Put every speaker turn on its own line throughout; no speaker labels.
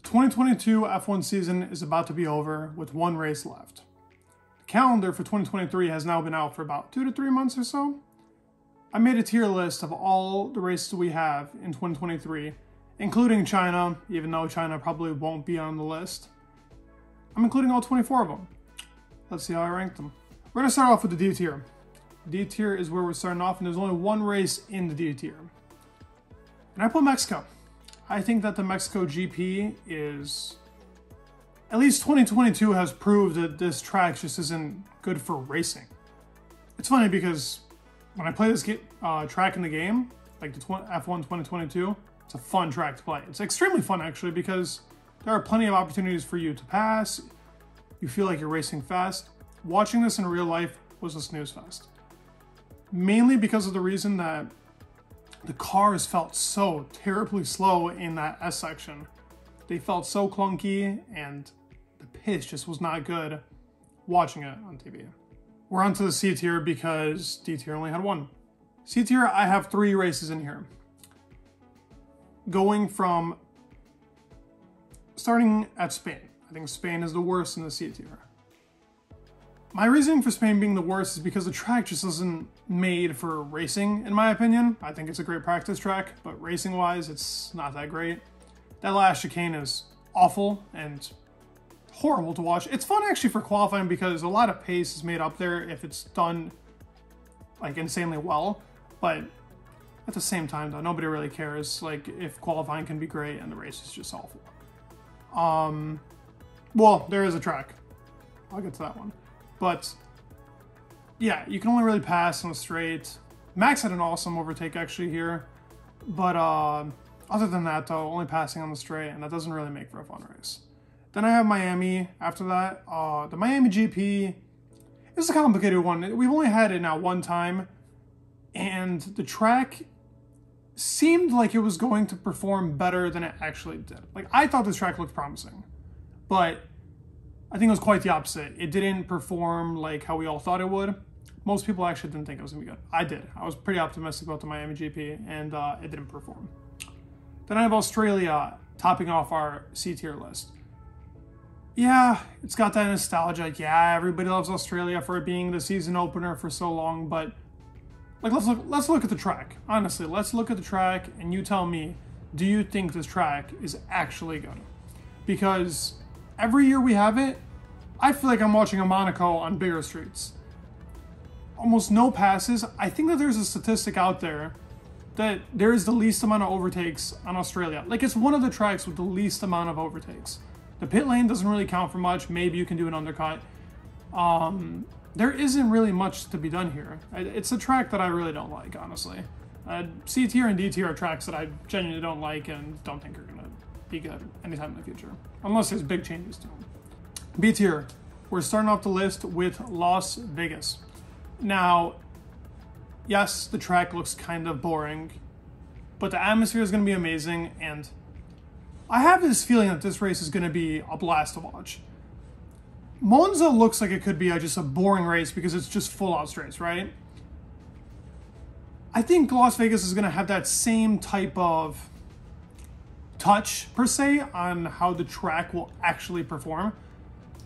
2022 F1 season is about to be over with one race left. The calendar for 2023 has now been out for about 2 to 3 months or so. I made a tier list of all the races we have in 2023, including China, even though China probably won't be on the list. I'm including all 24 of them. Let's see how I rank them. We're going to start off with the D tier. D tier is where we're starting off, and there's only one race in the D tier. And I put Mexico. I think that the Mexico GP is, at least 2022 has proved that this track just isn't good for racing. It's funny because when I play this track in the game, like the F1 2022, it's a fun track to play. It's extremely fun actually because there are plenty of opportunities for you to pass. You feel like you're racing fast. Watching this in real life was a snooze fest. Mainly because of the reason that the cars felt so terribly slow in that S section. They felt so clunky and the pitch just was not good watching it on TV. We're on to the C tier because D tier only had one. C tier, I have 3 races in here. Starting at Spain. I think Spain is the worst in the C tier. My reasoning for Spain being the worst is because the track just isn't made for racing, in my opinion. I think it's a great practice track, but racing-wise, it's not that great. That last chicane is awful and horrible to watch. It's fun actually for qualifying because a lot of pace is made up there if it's done like insanely well, but at the same time though, nobody really cares like if qualifying can be great and the race is just awful. Well, there is a track. I'll get to that one. But yeah, you can only really pass on the straight. Max had an awesome overtake actually here. But other than that though, only passing on the straight, and that doesn't really make for a fun race. Then I have Miami after that. The Miami GP is a complicated one. We've only had it now one time, and the track seemed like it was going to perform better than it actually did. Like, I thought this track looked promising, but I think it was quite the opposite. It didn't perform like how we all thought it would. Most people actually didn't think it was gonna be good. I did. I was pretty optimistic about the Miami GP, and it didn't perform. Then I have Australia topping off our C tier list. Yeah, it's got that nostalgia. Yeah, everybody loves Australia for it being the season opener for so long, but like let's look at the track. Honestly, let's look at the track and you tell me, do you think this track is actually good? Because every year we have it, I feel like I'm watching a Monaco on bigger streets. Almost no passes. I think that there's a statistic out there that there is the least amount of overtakes on Australia. Like, it's one of the tracks with the least amount of overtakes. The pit lane doesn't really count for much. Maybe you can do an undercut. There isn't really much to be done here. It's a track that I really don't like, honestly. C tier and D tier are tracks that I genuinely don't like and don't think are going to be good anytime in the future, unless there's big changes to them. B tier, we're starting off the list with Las Vegas. Now, yes, the track looks kind of boring, but the atmosphere is going to be amazing, and I have this feeling that this race is going to be a blast to watch. Monza looks like it could be just a boring race because it's just full out straights, right? I think Las Vegas is going to have that same type of touch, per se, on how the track will actually perform.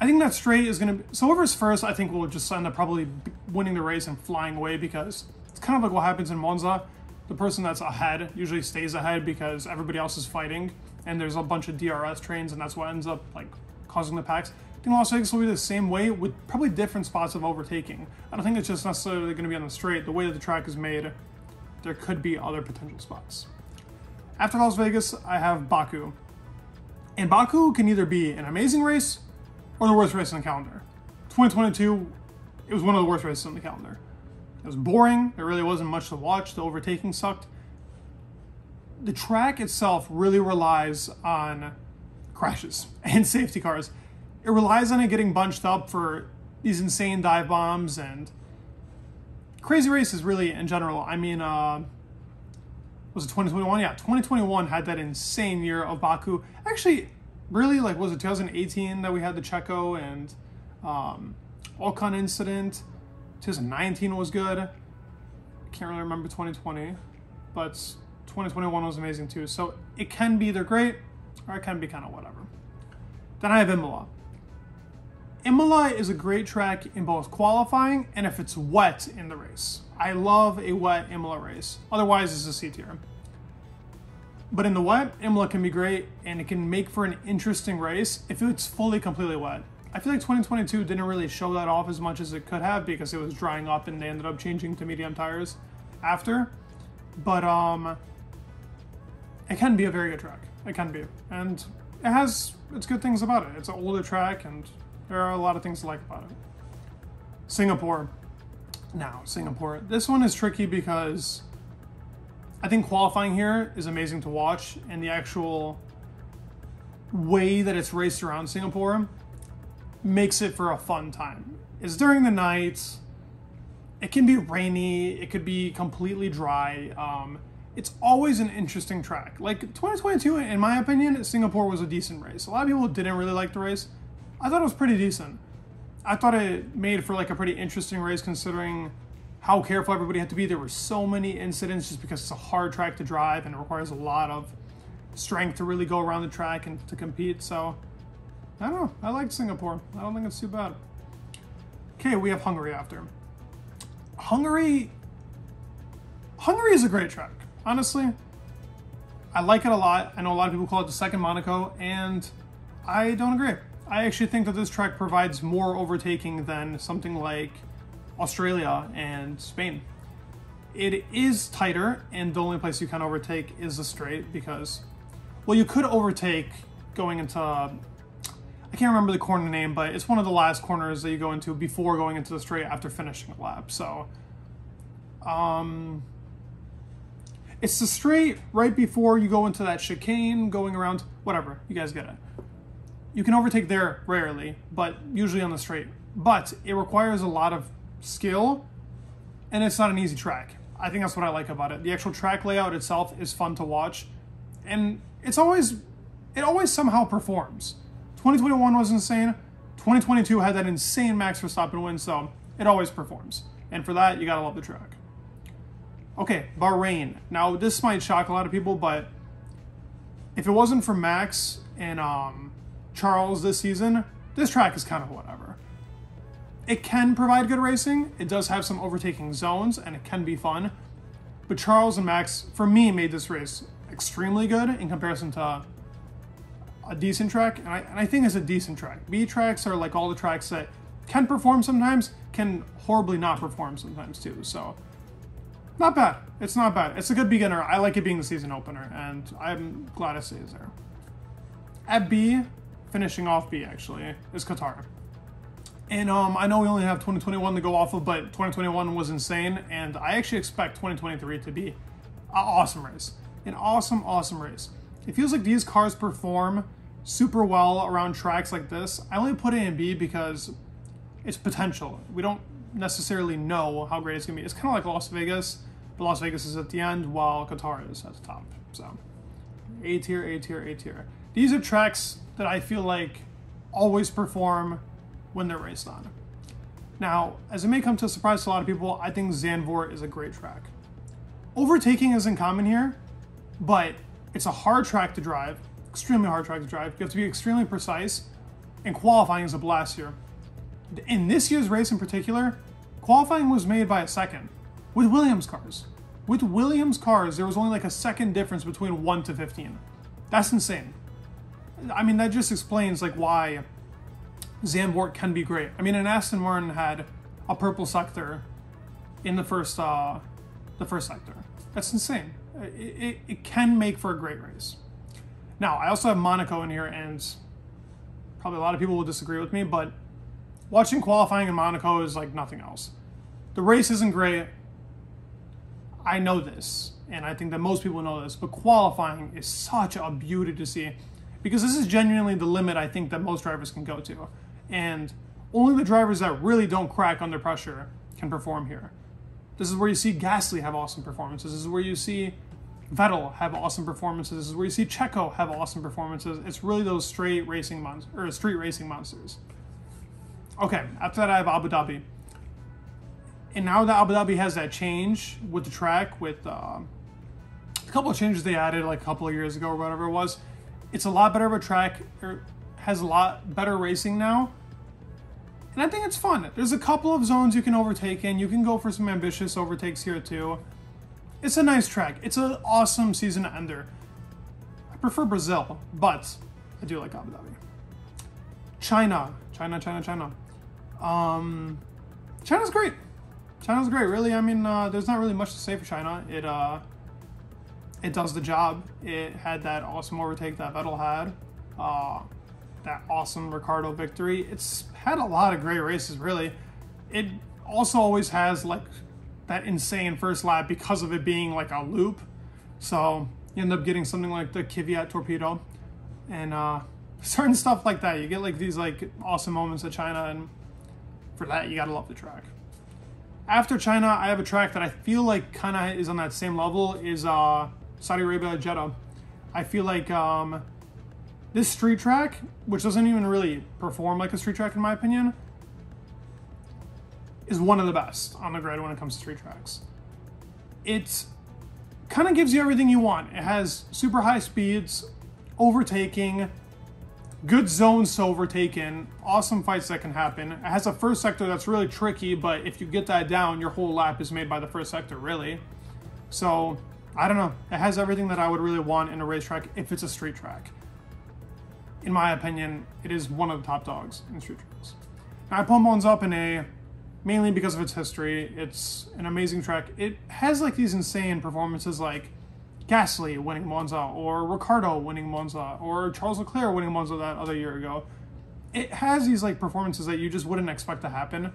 I think that straight is going to be... So whoever's first, I think will just end up probably winning the race and flying away because it's kind of like what happens in Monza. The person that's ahead usually stays ahead because everybody else is fighting and there's a bunch of DRS trains and that's what ends up like causing the packs. I think Las Vegas will be the same way with probably different spots of overtaking. I don't think it's just necessarily going to be on the straight. The way that the track is made, there could be other potential spots. After Las Vegas, I have Baku. And Baku can either be an amazing race or the worst race on the calendar. 2022, it was one of the worst races on the calendar. It was boring. There really wasn't much to watch. The overtaking sucked. The track itself really relies on crashes and safety cars. It relies on it getting bunched up for these insane dive bombs and crazy races, really, in general. I mean, was it 2021? Yeah, 2021 had that insane year of Baku. Actually, really, like, was it 2018 that we had the Checo and Ocon incident? 2019 was good. I can't really remember 2020, but 2021 was amazing too. So it can be either great or it can be kind of whatever. Then I have Imola. Imola is a great track in both qualifying and if it's wet in the race. I love a wet Imola race. Otherwise, it's a C tier. But in the wet, Imola can be great and it can make for an interesting race if it's fully, completely wet. I feel like 2022 didn't really show that off as much as it could have because it was drying up and they ended up changing to medium tires after. But it can be a very good track. It can be. And it has its good things about it. It's an older track and there are a lot of things to like about it. Singapore. Now, Singapore. This one is tricky because I think qualifying here is amazing to watch and the actual way that it's raced around Singapore makes it for a fun time. It's during the night. It can be rainy. It could be completely dry. It's always an interesting track. Like 2022, in my opinion, Singapore was a decent race. A lot of people didn't really like the race. I thought it was pretty decent. I thought it made for like a pretty interesting race considering how careful everybody had to be. There were so many incidents just because it's a hard track to drive and it requires a lot of strength to really go around the track and to compete. So I don't know. I liked Singapore. I don't think it's too bad. Okay, we have Hungary after. Hungary is a great track. Honestly, I like it a lot. I know a lot of people call it the second Monaco, and I don't agree. I actually think that this track provides more overtaking than something like Australia and Spain. It is tighter, and the only place you can overtake is the straight because, well, you could overtake going into, I can't remember the corner name, but it's one of the last corners that you go into before going into the straight after finishing a lap. So, it's the straight right before you go into that chicane, going around, whatever, you guys get it. You can overtake there rarely, but usually on the straight. But it requires a lot of skill, and it's not an easy track. I think that's what I like about it. The actual track layout itself is fun to watch, and it always somehow performs. 2021 was insane. 2022 had that insane Max Verstappen win, so it always performs. And for that, you gotta love the track. Okay, Bahrain. Now, this might shock a lot of people, but if it wasn't for Max and Charles this season, this track is kind of whatever. It can provide good racing. It does have some overtaking zones, and it can be fun. But Charles and Max, for me, made this race extremely good in comparison to a decent track. And I think it's a decent track. B tracks are like all the tracks that can perform sometimes, can horribly not perform sometimes too. So, not bad. It's not bad. It's a good beginner. I like it being the season opener, and I'm glad it stays there. At B, finishing off B actually, is Qatar. And I know we only have 2021 to go off of, but 2021 was insane, and I actually expect 2023 to be an awesome race. An awesome, awesome race. It feels like these cars perform super well around tracks like this. I only put it in B because it's potential. We don't necessarily know how great it's going to be. It's kind of like Las Vegas, but Las Vegas is at the end while Qatar is at the top. So, A tier, A tier, A tier. These are tracks that I feel like always perform when they're raced on. Now, as it may come to a surprise to a lot of people, I think Zandvoort is a great track. Overtaking isn't common here, but it's a hard track to drive, extremely hard track to drive. You have to be extremely precise, and qualifying is a blast here. In this year's race in particular, qualifying was made by a second with Williams cars. With Williams cars, there was only like a second difference between 1 to 15. That's insane. I mean, that just explains like why Zandvoort can be great. I mean, an Aston Martin had a purple sector in the first sector. That's insane. It can make for a great race. Now, I also have Monaco in here, and probably a lot of people will disagree with me, but watching qualifying in Monaco is like nothing else. The race isn't great. I know this, and I think that most people know this, but qualifying is such a beauty to see because this is genuinely the limit I think that most drivers can go to. And only the drivers that really don't crack under pressure can perform here. This is where you see Gasly have awesome performances. This is where you see Vettel have awesome performances. This is where you see Checo have awesome performances. It's really those street racing monsters. Okay, after that I have Abu Dhabi. And now that Abu Dhabi has that change with the track, with a couple of changes they added like a couple of years ago or whatever it was, it's a lot better of a track. has a lot better racing now. And I think it's fun. There's a couple of zones you can overtake in. You can go for some ambitious overtakes here too. It's a nice track. It's an awesome season ender. I prefer Brazil, but I do like Abu Dhabi. China. China's great. China's great, really. I mean, there's not really much to say for China. It does the job. It had that awesome overtake that Vettel had. That awesome Ricciardo victory. It's had a lot of great races, really. It also always has like that insane first lap because of it being like a loop. So you end up getting something like the Kvyat torpedo and certain stuff like that. You get like these like awesome moments at China, and for that you gotta love the track. After China, I have a track that I feel like kind of is on that same level is Saudi Arabia, Jeddah. I feel like this street track, which doesn't even really perform like a street track in my opinion, is one of the best on the grid when it comes to street tracks. It kind of gives you everything you want. It has super high speeds, overtaking, good zones to overtake in, awesome fights that can happen. It has a first sector that's really tricky, but if you get that down, your whole lap is made by the first sector, really. So, I don't know. It has everything that I would really want in a racetrack if it's a street track. In my opinion, it is one of the top dogs in street tracks. Now, I put Monza up in A, mainly because of its history. It's an amazing track. It has like these insane performances like Gasly winning Monza, or Ricciardo winning Monza, or Charles Leclerc winning Monza that other year ago. It has these like performances that you just wouldn't expect to happen,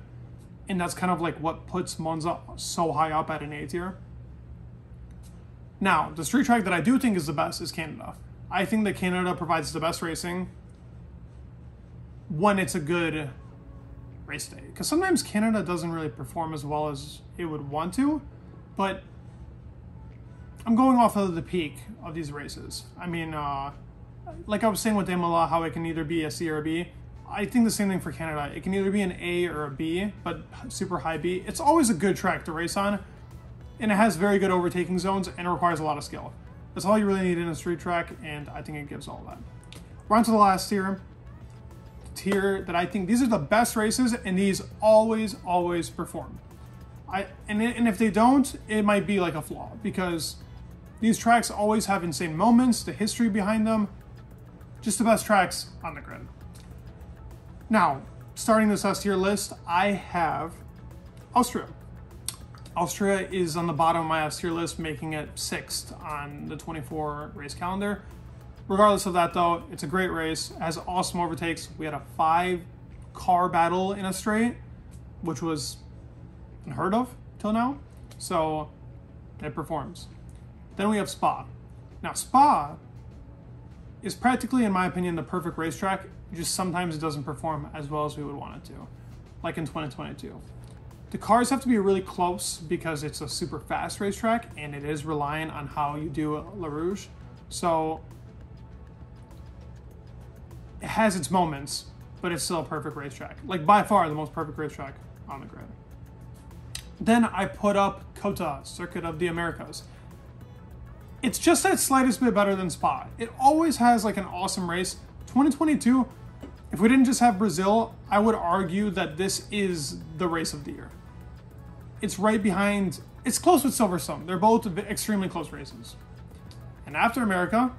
and that's kind of like what puts Monza so high up at an A tier. Now, the street track that I do think is the best is Canada. I think that Canada provides the best racing when it's a good race day, because sometimes Canada doesn't really perform as well as it would want to, but I'm going off of the peak of these races. I mean, like I was saying with Imola, how it can either be a C or a B. I think the same thing for Canada. It can either be an A or a B, but super high B. It's always a good track to race on, and it has very good overtaking zones, and it requires a lot of skill. That's all you really need in a street track, and I think it gives all that. We're on to the last tier. The tier that I think these are the best races, and these always perform. And if they don't, it might be like a flaw, because these tracks always have insane moments, the history behind them, just the best tracks on the grid. Now, starting this S tier list, I have Austria. Austria is on the bottom of my S tier list, making it 6th on the 24 race calendar. Regardless of that though, it's a great race, it has awesome overtakes. We had a 5-car battle in a straight, which was unheard of till now, so it performs. Then we have Spa. Now, Spa is practically, in my opinion, the perfect racetrack, just sometimes it doesn't perform as well as we would want it to, like in 2022. The cars have to be really close because it's a super fast racetrack, and it is reliant on how you do La Rouge. So, it has its moments, but it's still a perfect racetrack. Like, by far, the most perfect racetrack on the grid. Then I put up COTA, Circuit of the Americas. It's just that slightest bit better than Spa. It always has like an awesome race. 2022, if we didn't just have Brazil, I would argue that this is the race of the year. It's right behind, it's close with Silverstone. They're both extremely close races. And after America,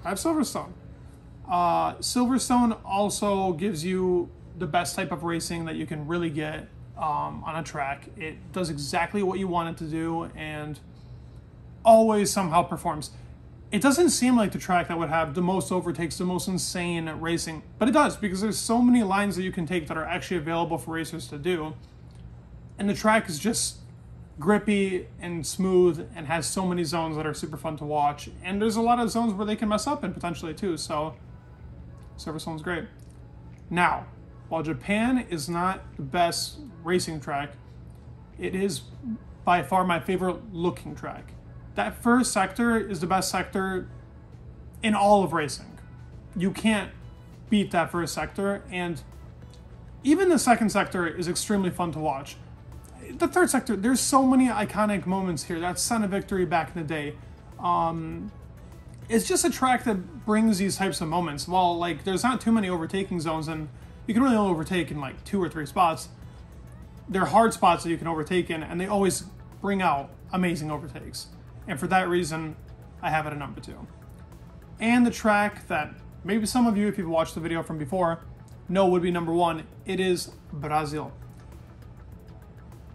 I have Silverstone. Silverstone also gives you the best type of racing that you can really get on a track. It does exactly what you want it to do, and always somehow performs. It doesn't seem like the track that would have the most overtakes, the most insane racing, but it does, because there's so many lines that you can take that are actually available for racers to do. And the track is just grippy and smooth and has so many zones that are super fun to watch. And there's a lot of zones where they can mess up in potentially too, so Silverstone's great. Now, while Japan is not the best racing track, it is by far my favorite looking track. That first sector is the best sector in all of racing. You can't beat that first sector, and even the second sector is extremely fun to watch. The third sector, there's so many iconic moments here. That Senna victory back in the day. it's just a track that brings these types of moments. While like there's not too many overtaking zones, and you can really only overtake in like 2 or 3 spots. They're hard spots that you can overtake in, and they always bring out amazing overtakes. And for that reason, I have it at number 2. And the track that maybe some of you, if you've watched the video from before, know would be number 1. It is Brazil.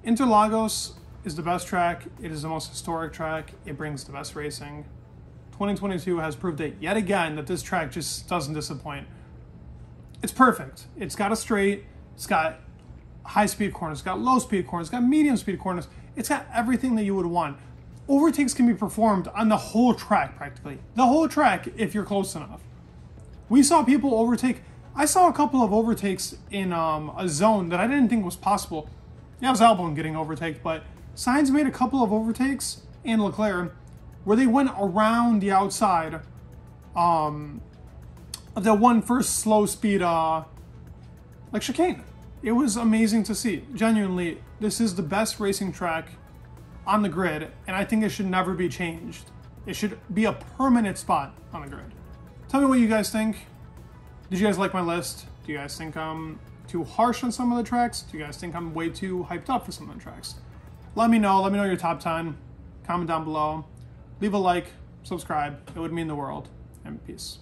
Interlagos is the best track. It is the most historic track. It brings the best racing. 2022 has proved it yet again that this track just doesn't disappoint. It's perfect. It's got a straight. It's got high speed corners. It's got low speed corners. It's got medium speed corners. It's got everything that you would want. Overtakes can be performed on the whole track practically. The whole track if you're close enough. We saw people overtake. I saw a couple of overtakes in a zone that I didn't think was possible. Yeah, it was Albon getting overtaked, but Sainz made a couple of overtakes, and Leclerc, where they went around the outside of the one first slow speed like chicane. It was amazing to see. Genuinely, this is the best racing track on the grid, and I think it should never be changed. It should be a permanent spot on the grid. Tell me what you guys think. Did you guys like my list? Do you guys think I'm too harsh on some of the tracks? Do you guys think I'm way too hyped up for some of the tracks? Let me know. Let me know your top 10. Comment down below. Leave a like, subscribe. It would mean the world. And peace.